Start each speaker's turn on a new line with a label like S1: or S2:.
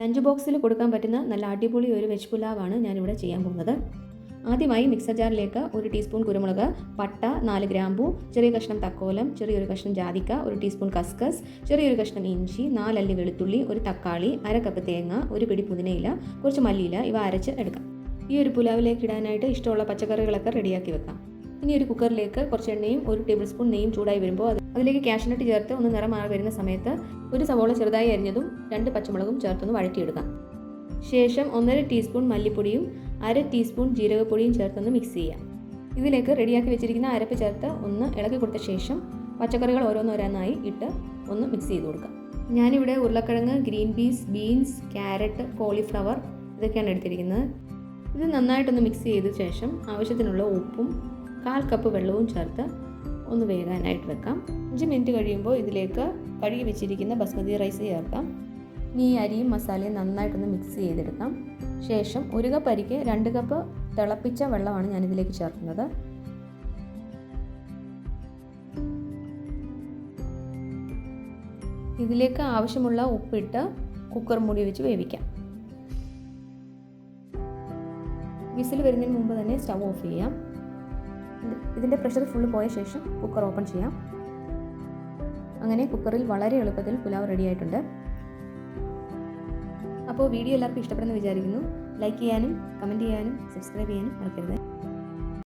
S1: Lunch ബോക്സിൽ കൊടുക്കാൻ പറ്റുന്ന നല്ല അടിപൊളി ഒരു വെജ് പുലാവാണ് ഞാനിവിടെ ചെയ്യാൻ പോകുന്നത്. ആദ്യമായി മിക്സർ ജാറിലേക്ക് 1 ടീസ്പൂൺ കുരുമുളക്, പട്ട, 4 ഗ്രാമ്പൂ, ചെറിയ കഷ്ണം തക്കോലം, ചെറിയൊരു കഷ്ണം ജാതിക്ക, 1 ടീസ്പൂൺ കസ്കസ്, ചെറിയൊരു കഷ്ണം ഇഞ്ചി, 4 അല്ലി വെളുത്തുള്ളി, 1 തക്കാളി, 1/2 കപ്പ് തേങ്ങ, 1 പിടി പുതിനയില, കുറച്ച് മല്ലിയില ഇവ അരച്ച് എടുക്കാം. ഈ ഒരു പുലാവിലേക്ക് ഇടാനായിട്ട് ഇഷ്ടമുള്ള പച്ചക്കറികളൊക്കെ റെഡിയാക്കി വെക്കാം. ഇനി ഒരു കുക്കറിലേക്ക് കുറച്ച് എണ്ണയും 1 ടേബിൾ സ്പൂൺ നെയ്യും ചൂടായി വരുമ്പോൾ അതിലേക്ക് കാഷ്നട്ട് ചേർത്ത് ഒന്ന് നിറം മാറി വരുന്ന സമയത്ത് 1 സവോള ചെറുതായി അരിഞ്ഞതും 2 പച്ചമുളകും ചേർത്തൊന്ന് വഴറ്റിയെടുക്കാം. ശേഷം 1/2 ടീസ്പൂൺ മല്ലിപ്പൊടിയും 1/2 ടീസ്പൂൺ ജീരകപ്പൊടിയും ചേർത്തൊന്ന് മിക്സ് ചെയ്യാം. ഇതിലേക്ക് റെഡിയാക്കി വെച്ചിരിക്കുന്ന അരപ്പ് ചേർത്ത് ഒന്ന് ഇളക്കി കൊടുത്ത ശേഷം പച്ചക്കറികൾ ഓരോന്നോരോന്നായി ഇട്ട് ഒന്ന് മിക്സ് ചെയ്ത് കൊടുക്കാം. ഞാനിവിടെ ഉരുളക്കിഴങ്ങ്, green peas, beans, carrot, cauliflower ഇതൊക്കെയാണ് എടുത്തിരിക്കുന്നത്. ഇത് നന്നായിട്ടൊന്ന് മിക്സ് ചെയ്ത ശേഷം ആവശ്യത്തിനുള്ള ഉപ്പും 1/4 കപ്പ് വെള്ളവും ചേർത്ത് ഒന്ന് വേകാനായിട്ട് വെക്കാം. 5 മിനിറ്റ് കഴിയുമ്പോൾ ഇതിലേക്ക് കഴുകി വെച്ചിരിക്കുന്ന ബസ്മതി റൈസ് ചേർക്കാം. ഇനി ഈ അരിയും മസാലയും നന്നായിട്ടൊന്ന് മിക്സ് ചെയ്തെടുക്കാം. ശേഷം 1 കപ്പ് അരിക്ക് 2 കപ്പ് തിളപ്പിച്ച വെള്ളമാണ് ഞാനിതിലേക്ക് ചേർക്കുന്നത്. ഇതിലേക്ക് ആവശ്യമുള്ള ഉപ്പിട്ട് കുക്കർ മൂടി വെച്ച് വേവിക്കാം. വിസിൽ വരുന്നതിന് മുമ്പ് തന്നെ സ്റ്റവ് ഓഫ് ചെയ്യാം. ഇതിൻ്റെ പ്രഷർ ഫുള്ള് പോയ ശേഷം കുക്കർ ഓപ്പൺ ചെയ്യാം. അങ്ങനെ കുക്കറിൽ വളരെ എളുപ്പത്തിൽ പുലാവ് റെഡി ആയിട്ടുണ്ട്. അപ്പോൾ വീഡിയോ എല്ലാവർക്കും ഇഷ്ടപ്പെടുമെന്ന് വിചാരിക്കുന്നു. ലൈക്ക് ചെയ്യാനും കമൻറ്റ് ചെയ്യാനും സബ്സ്ക്രൈബ് ചെയ്യാനും മറക്കരുത്.